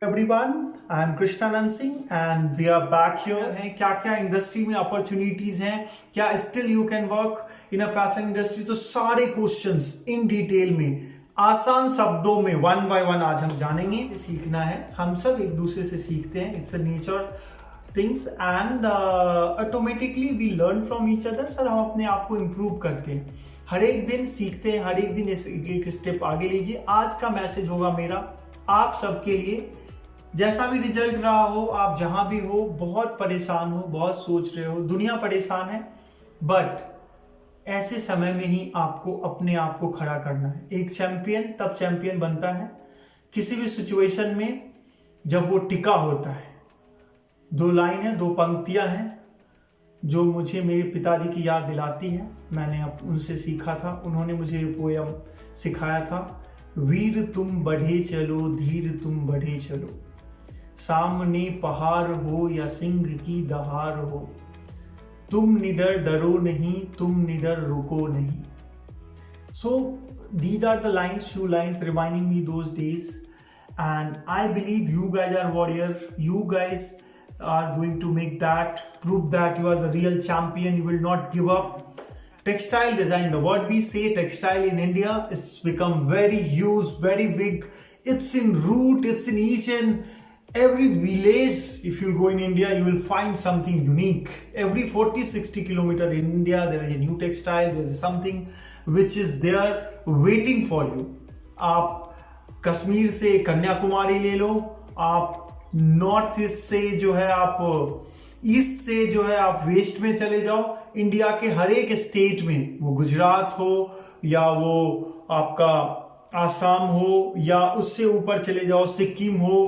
Everyone, I am Krishna Nand Singh and we are back here. हैं क्या क्या industry में अपॉर्चुनिटीज हैं, क्या still you can work in a fashion industry, तो सारे क्वेश्चंस इन डिटेल में आसान शब्दों में वन बाय वन आज हम जानेंगे। सीखना है, हम सब एक दूसरे से सीखते हैं, it's a nature things and automatically we learn from each other. Sir हम अपने आप को इम्प्रूव करते हैं, हर एक दिन सीखते हैं, हर एक दिन एक स्टेप आगे लीजिए। आज का मैसेज होगा मेरा आप सबके लिए, जैसा भी रिजल्ट रहा हो, आप जहां भी हो, बहुत परेशान हो, बहुत सोच रहे हो, दुनिया परेशान है, बट ऐसे समय में ही आपको अपने आप को खड़ा करना है। एक चैंपियन तब चैंपियन बनता है किसी भी सिचुएशन में जब वो टिका होता है। दो लाइन है, दो पंक्तियां हैं जो मुझे मेरे पिताजी की याद दिलाती है। मैंने उनसे सीखा था, उन्होंने मुझे ये पोयम सिखाया था। वीर तुम बढ़े चलो, धीर तुम बढ़े चलो, सामने पहाड़ हो या सिंह की दहाड़ हो, तुम निडर डरो नहीं, तुम निडर रुको नहीं। So these are the lines, few lines reminding me those days, and I believe you guys are warrior. You guys are going to make that, prove that you are the real champion. You will not give up. Textile design, the word we say textile in India, it's become very used, very big. It's in root, it's in each and every village. If you go in India, you will find something unique. Every 40-60 kilometer in India, there is a new textile, there is something which is there waiting for you. आप कश्मीर से कन्याकुमारी ले लो, आप north east से जो है, आप east से जो है, आप वेस्ट में चले जाओ। इंडिया के हर एक स्टेट में, वो गुजरात हो या वो आपका आसाम हो या उससे ऊपर चले जाओ सिक्किम हो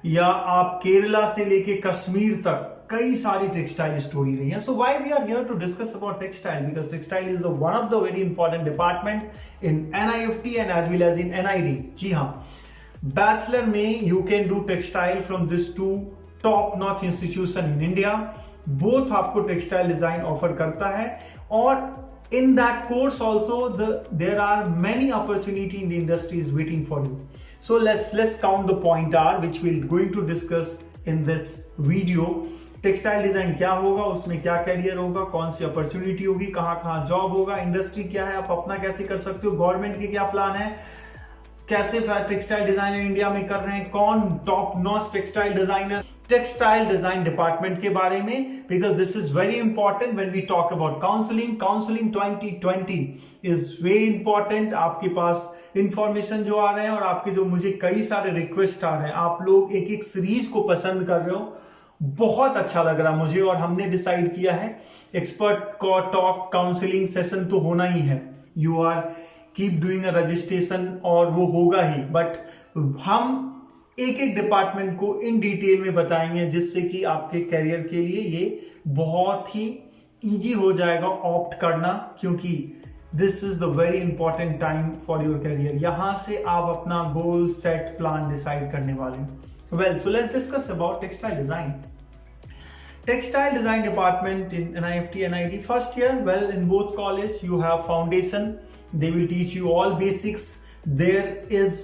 या आप केरला से लेके कश्मीर तक, कई सारी टेक्सटाइल स्टोरी रही है। So why we are here to discuss about textile, because textile is one of the very important department in NIFT and as well as in NID। जी हाँ, बैचलर में you can do textile from this two top notch institution in India. Both आपको textile design offer करता है, और in that course also there are many opportunity in the industry is waiting for you. So let's count the point R which we're going to discuss in this video. Textile design क्या होगा, उसमें क्या career होगा, कौन सी opportunity होगी, कहाँ job होगा, industry क्या है, आप अपना कैसे कर सकते हो, गवर्नमेंट के क्या प्लान है, कैसे टेक्सटाइल डिजाइनर इंडिया में कर रहे हैं, कौन top notch textile designer, textile design department के बारे में, because this is very important when we talk about counselling. Counselling 2020 is very important. आपके पास इंफॉर्मेशन जो आ रहे हैं और आपके जो मुझे कई सारे रिक्वेस्ट आ रहे हैं, आप लोग एक एक सीरीज को पसंद कर रहे हो, बहुत अच्छा लग रहा है मुझे। और हमने डिसाइड किया है एक्सपर्ट को टॉक काउंसलिंग सेशन तो होना ही है। You are keep doing a registration और वो होगा ही, बट हम एक एक डिपार्टमेंट को इन डिटेल में बताएंगे, जिससे कि आपके करियर के लिए ये बहुत ही इजी हो जाएगा ऑप्ट करना, क्योंकि this is the very important time for your career. यहां से आप अपना गोल सेट प्लान डिसाइड करने वाले हैं। Well, so let's discuss about textile design. Textile design department in NIFT, NID. First year, well, in both college, you have foundation. They will teach you all basics. There is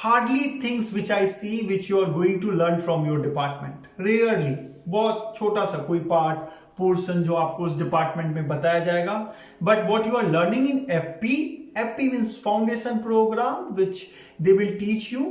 hardly things which I see which you are going to learn from your department. Rarely. बहुत छोटा सा कोई part portion जो आपको उस department में बताया जाएगा. But what you are learning in FP means foundation program, which they will teach you.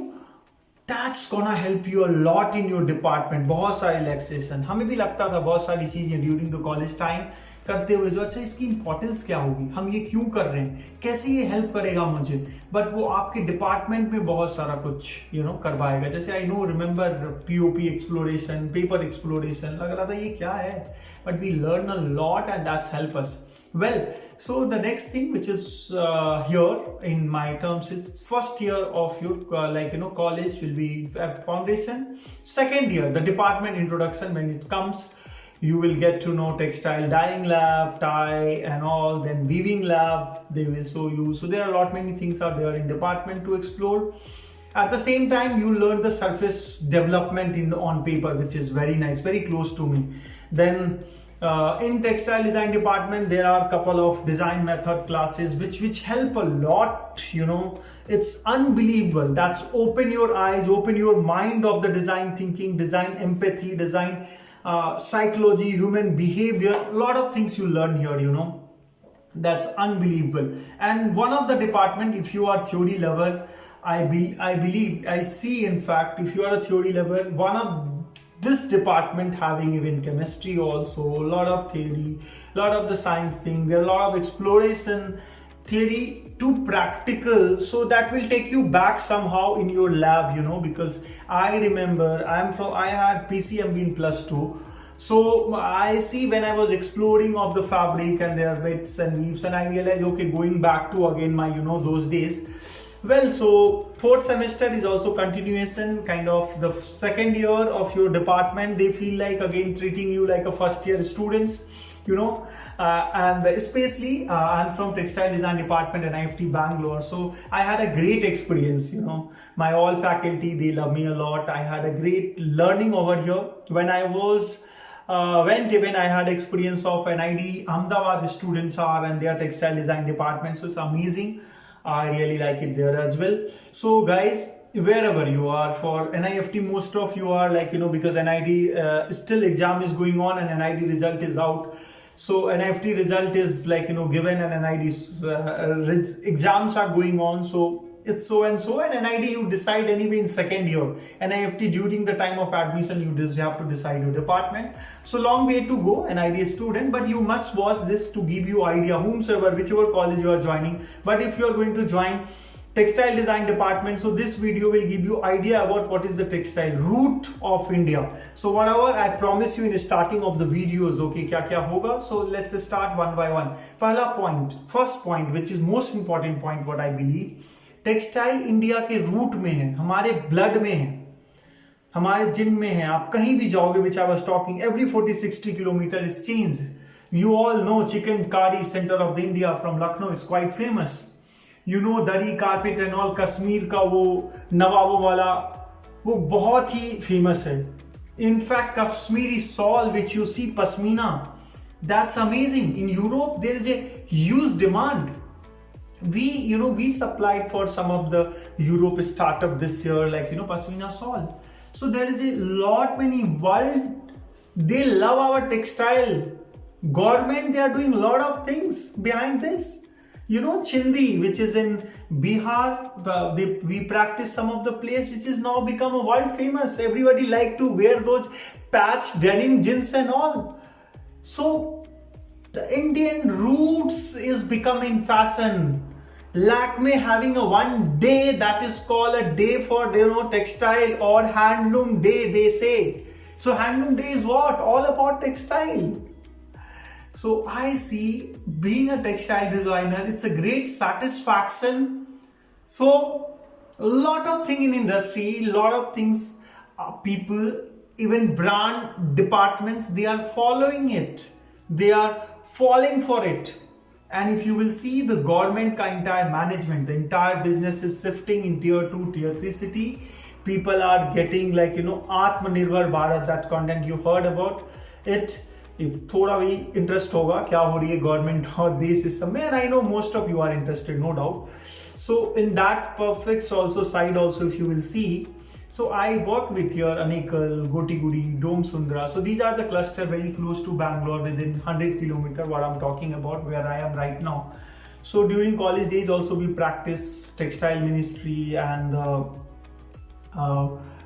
That's gonna help you a lot in your department. बहुत सारे रिलैक्सेशन, हमें भी लगता था बहुत सारी चीजें ड्यूरिंग द कॉलेज टाइम करते हुए, जो अच्छा इसकी इंपॉर्टेंस क्या होगी, हम ये क्यों कर रहे हैं, कैसे ये हेल्प करेगा मुझे, बट वो आपके डिपार्टमेंट में बहुत सारा कुछ करवाएगा. जैसे I know remember POP exploration, paper exploration, लग रहा था ये क्या है, but we learn a lot and that's help us. Well, so the next thing which is here in my terms is first year of your college will be foundation. Second year, the department introduction, when it comes, you will get to know textile dyeing lab, tie and all, then weaving lab they will show you. So there are a lot many things are there in department to explore. At the same time, you learn the surface development on paper, which is very nice, very close to me. Then In textile design department, there are a couple of design method classes which help a lot. It's unbelievable. That's open your eyes, open your mind of the design thinking, design empathy, design psychology, human behavior. A lot of things you learn here. That's unbelievable. And one of the department, if you are theory lover, I see in fact, if you are a theory lover, one of this department having even chemistry also, a lot of theory, a lot of the science thing, there are a lot of exploration, theory to practical, so that will take you back somehow in your lab, because I remember I had PCMB in +2. So I see when I was exploring of the fabric and their bits and weaves, and I realized, okay, going back to again my those days. Well, so fourth semester is also continuation, kind of the second year of your department. They feel like again treating you like a first year students, and especially I'm from Textile Design Department and NIFT Bangalore. So I had a great experience, my all faculty, they love me a lot. I had a great learning over here. When I was when I had experience of NID Ahmedabad students are and their textile design department. So it's amazing. I really like it there as well. So guys, wherever you are for NIFT, most of you are like, because NID still exam is going on and NID result is out. So NIFT result is like, given, and NID exams are going on. So it's so and so, and NID you decide anyway in second year. NIFT during the time of admission you just have to decide your department. So long way to go, NID student, but you must watch this to give you idea whomsoever, whichever college you are joining. But if you are going to join textile design department, so this video will give you idea about what is the textile root of India. So whatever I promise you in the starting of the videos, okay, kya hoga. So let's start one by one. First point, which is most important point, what I believe, textile India के root में है, हमारे blood में है, हमारे जिन में है. आप कहीं भी जाओगे, which I was talking, every 40-60 kilometer is change. You all know chicken curry center of the India from Lucknow, it's quite famous. Dhurrie carpet and all, Kashmir का वो नवाबों वाला, वो बहुत ही फेमस है. In fact Kashmiri shawl which you see, pashmina, that's amazing. In Europe there is a huge demand. We supplied for some of the Europe startup this year, like Pashmina Sol. So there is a lot many world, they love our textile. Government, they are doing a lot of things behind this. Chindi, which is in Bihar, we practice some of the place which is now become a world famous. Everybody like to wear those patch denim jeans and all. So the Indian roots is becoming fashion. Lakme having a one day that is called a day for textile or handloom day, they say. So handloom day is what? All about textile. So I see being a textile designer, it's a great satisfaction. So a lot of things in industry, a lot of things, people, even brand departments, they are following it. They are falling for it. And if you will see the government entire management, the entire business is shifting in tier 2, tier 3 city. People are getting like, Atmanirbhar Bharat, that content you heard about it. थोड़ा भी interest होगा क्या हो रही है government और देश इस समय, and I know most of you are interested, no doubt. So in that perfect also side also, if you will see, so I work with here Anikal, Gotigudi, Dom Sundra. So these are the cluster very close to Bangalore, within 100 kilometer what I'm talking about, where I am right now. So during college days also we practice textile ministry and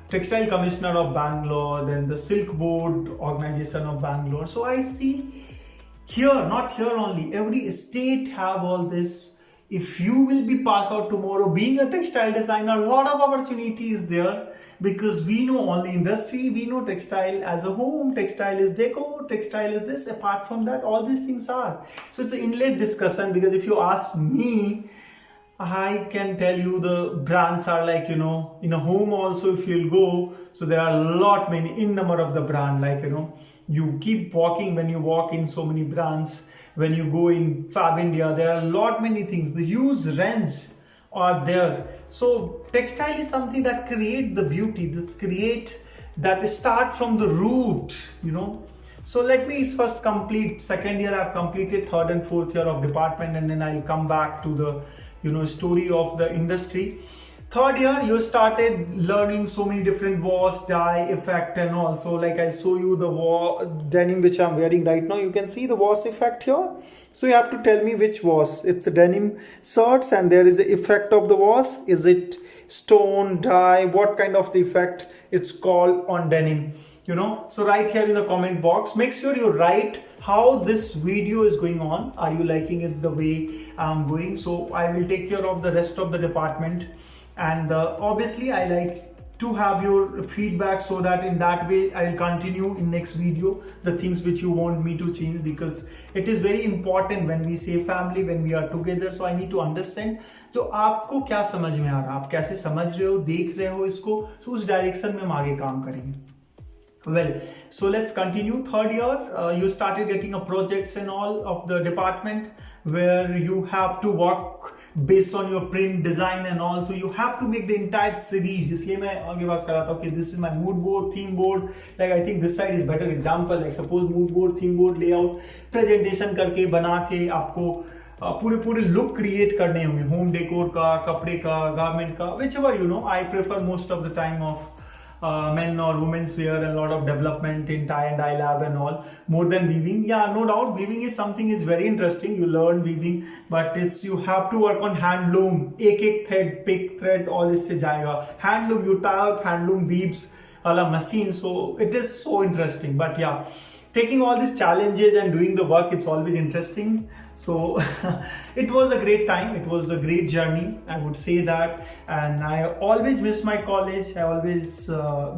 Textile Commissioner of Bangalore, then the Silk Board Organization of Bangalore. So I see here, not here only, every state have all this. If you will be passed out tomorrow being a textile designer, a lot of opportunity is there, because we know only industry, we know textile as a home, textile is deco, textile is this. Apart from that, all these things are. So it's an endless discussion, because if you ask me, I can tell you the brands are like, in a home also if you'll go, so there are a lot many in number of the brand, like, you keep walking, when you walk in so many brands, when you go in Fab India, there are a lot many things, the huge range are there. So textile is something that create the beauty, this create that start from the root, So let me first complete second year. I've completed third and fourth year of department, and then I'll come back to the story of the industry. Third year, you started learning so many different wash, dye, effect, and all. So like I show you the denim which I'm wearing right now. You can see the wash effect here. So you have to tell me which wash. It's a denim shirts, and there is the effect of the wash. Is it stone, dye? What kind of the effect it's called on denim? So write here in the comment box. Make sure you write how this video is going on. Are you liking it the way I'm going? So I will take care of the rest of the department. And obviously I like to have your feedback, so that in that way I'll continue in next video the things which you want me to change, because it is very important when we say family, when we are together. So I need to understand जो आपको क्या समझ में आ रहा है, आप कैसे समझ रहे हो, देख रहे हो इसको, तो उस डायरेक्शन में हम आगे काम करेंगे. Well, so let's continue. Third year, you started getting a projects and all of the department where you have to work based on your print design and all. So you have to make the entire series. इसलिए मैं आगे बात कर रहा था कि this is my mood board, theme board. Like I think this side is better example. Like suppose mood board, theme board, layout, presentation करके बना के आपको पूरे लुक क्रिएट करने होंगे, होम डेकोर का, कपड़े का, गारमेंट का, whichever I prefer most of the time of men or women's wear, and a lot of development in tie and dye lab and all, more than weaving. Yeah, no doubt weaving is something is very interesting. You learn weaving, but you have to work on handloom. एक thread, pick thread, all इससे जाएगा. Handloom, you tie up handloom weaves वाला machine. So it is so interesting. But yeah, taking all these challenges and doing the work, it's always interesting. So it was a great time. It was a great journey, I would say that. And I always miss my college. I always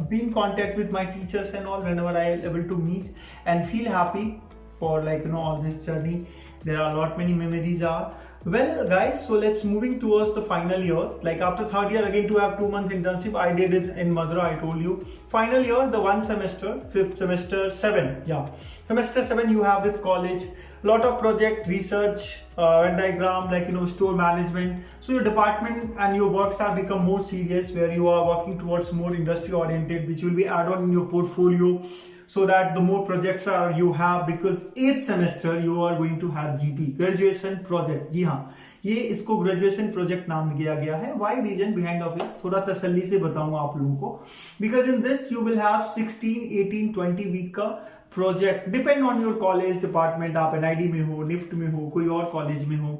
be in contact with my teachers and all whenever I am able to meet, and feel happy for all this journey. There are a lot many memories are. Well guys, so let's moving towards the final year. Like after third year again to have 2 month internship, I did it in Madurai, I told you. Final year, the one semester, fifth semester, 7. Yeah, semester 7 you have with college. Lot of project, research, Venn diagram, store management. So your department and your works have become more serious, where you are working towards more industry oriented, which will be add on in your portfolio, so that the more projects you have, because 8th semester you are going to have GP, graduation project. जी हाँ, ये इसको graduation project नाम दिया गया है. Why reason behind of it? थोड़ा तसल्ली से बताऊंगा आप लोगों को. Because in this you will have 16, 18, 20 week का project. Depend on your college department. आप NID में हो, NIFT में हो, कोई और कॉलेज में हो,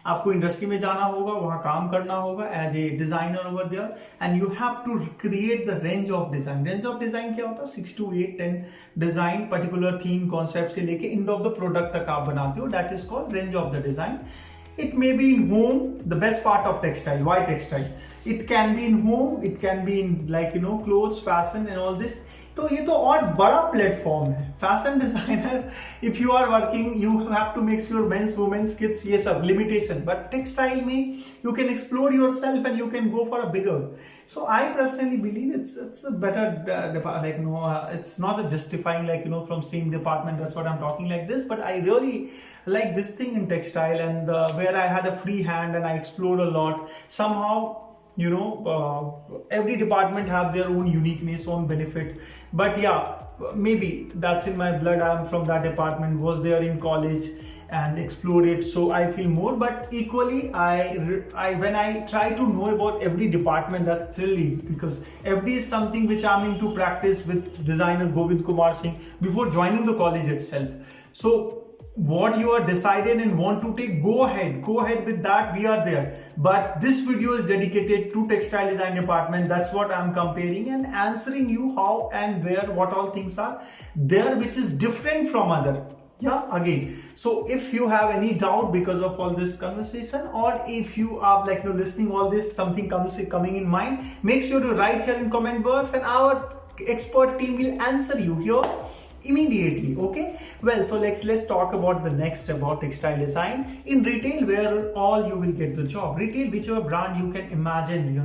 आपको इंडस्ट्री में जाना होगा, वहां काम करना होगा as a designer over there, and you have to create the range of design. Range of design क्या होता है? 6 to 8, 10 design, particular theme concept से लेके एंड ऑफ द प्रोडक्ट तक आप बनाते हो. That is called range of the design. It may be in home, the best part of textile. Why textile? It can be in home, it can be in clothes, fashion and all this. तो ये तो और बड़ा platform है. Fashion designer, if you are working, you have to make sure men's, women's, kids, ये सब limitation. But textile में you can explore yourself and you can go for a bigger. So I personally believe it's a better it's not a justifying from same department, that's what I'm talking like this, but I really like this thing in textile, and where I had a free hand and I explored a lot. Somehow every department have their own uniqueness, own benefit, but yeah, maybe that's in my blood. I'm from that department, was there in college and explored it, so I feel more. But equally, I when I try to know about every department, that's thrilling, because every is something which I'm into practice with designer Govind Kumar Singh before joining the college itself. So what you are decided and want to take, go ahead with that. We are there, but this video is dedicated to textile design department. That's what I'm comparing and answering you how and where, what all things are there which is different from other. Yeah, again, so if you have any doubt because of all this conversation, or if you are listening all this, something coming in mind, make sure to write here in comment box, and our expert team will answer you here immediately. Okay, well, so let's talk about the next, about textile design in retail, where all you will get the job. Retail, whichever brand you can imagine,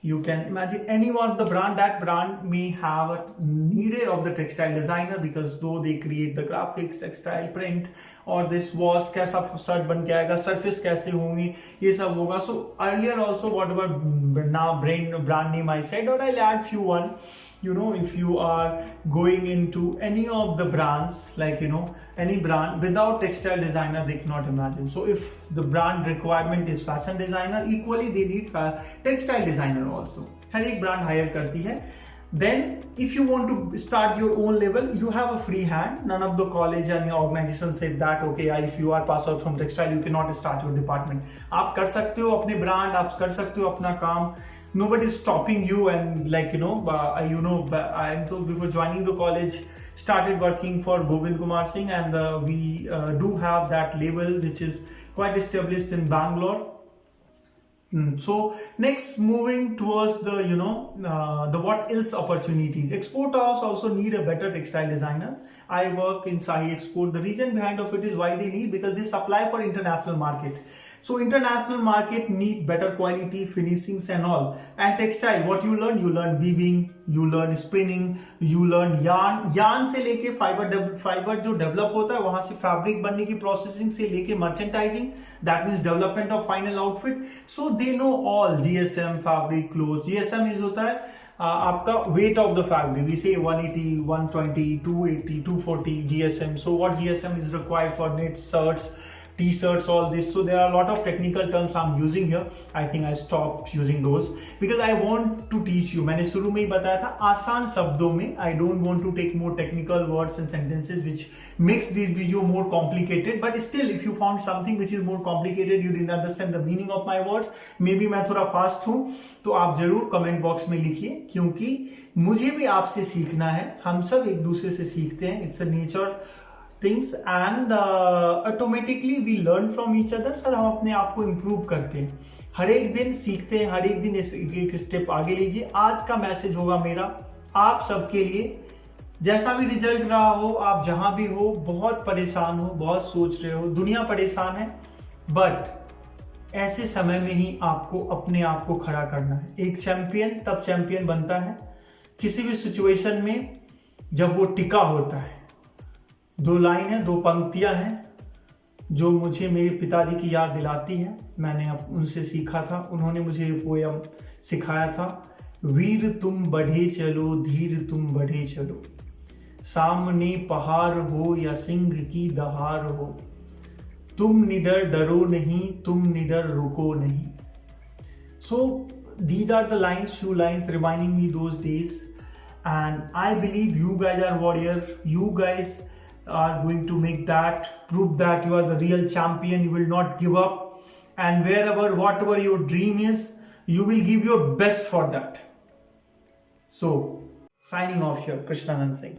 you can imagine any one of the brand. That brand may have a needed of the textile designer, because though they create the graphics, textile, print, और this wash कैसा shirt बन के आएगा, surface कैसे होंगी, ये सब होगा. So earlier also what ever now brand name I said, or I'll add few one. If you are going into any of the brands, like any brand, without textile designer they cannot imagine. So if the brand requirement is fashion designer, equally they need textile designer also. हर एक brand hire करती है. Then if you want to start your own level, you have a free hand. None of the college and organization said that okay, if you are pass out from textile you cannot start your department. आप कर सकते हो अपने brand, आप कर सकते हो अपना काम. Nobody is stopping you, and I before joining the college started working for Govind Kumar Singh, and we do have that label which is quite established in Bangalore. So next, moving towards the the what else opportunities. Export house also need a better textile designer. I work in Sahi Export. The reason behind of it is why they need, because they supply for international market. So international market need better quality finishings and all. And textile, what you learn weaving, you learn spinning, you learn yarn से लेके fiber जो develop होता है, वहां से fabric बनने की processing से लेके merchandising, that means development of final outfit. So they know all GSM, fabric, clothes. GSM is होता है आपका weight of the fabric. We say 180, 120, 280, 240 GSM. So what GSM is required for knits, shirts, T-shirts, all this. So there are a lot of technical terms I'm using here. I think I stopped using those because I want to teach you. मैंने शुरू में ही बताया था आसान शब्दों में. I don't want to take more technical words and sentences which makes this video more complicated. But still, if you found something which is more complicated, you didn't understand the meaning of my words, maybe मैं थोड़ा fast हूँ, तो आप जरूर comment box में लिखिए, क्योंकि मुझे भी आपसे सीखना है. हम सब एक दूसरे से सीखते हैं. It's a nature things, and automatically we learn from each other. Sir हम अपने आप को improve करते हैं, हर एक दिन सीखते हैं, हर एक दिन एक स्टेप आगे लीजिए. आज का मैसेज होगा मेरा आप सबके लिए, जैसा भी रिजल्ट रहा हो, आप जहां भी हो, बहुत परेशान हो, बहुत सोच रहे हो, दुनिया परेशान है, बट ऐसे समय में ही आपको अपने आप को खड़ा करना है. एक चैंपियन तब चैंपियन बनता है किसी भी सिचुएशन में जब वो टिका होता है. दो लाइन है, दो पंक्तियां हैं जो मुझे मेरे पिताजी की याद दिलाती है. मैंने उनसे सीखा था, उन्होंने मुझे ये पोयम सिखाया था. वीर तुम बढ़े चलो, धीर तुम बढ़े चलो, सामने पहाड़ हो या सिंह की दहाड़ हो, तुम निडर डरो नहीं, तुम निडर रुको नहीं. So these are the lines, few lines reminding me those days, and I believe you guys are warrior. You guys are going to make that, prove that you are the real champion. You will not give up, and whatever your dream is, you will give your best for that. So signing off here, Krishna Nand Singh.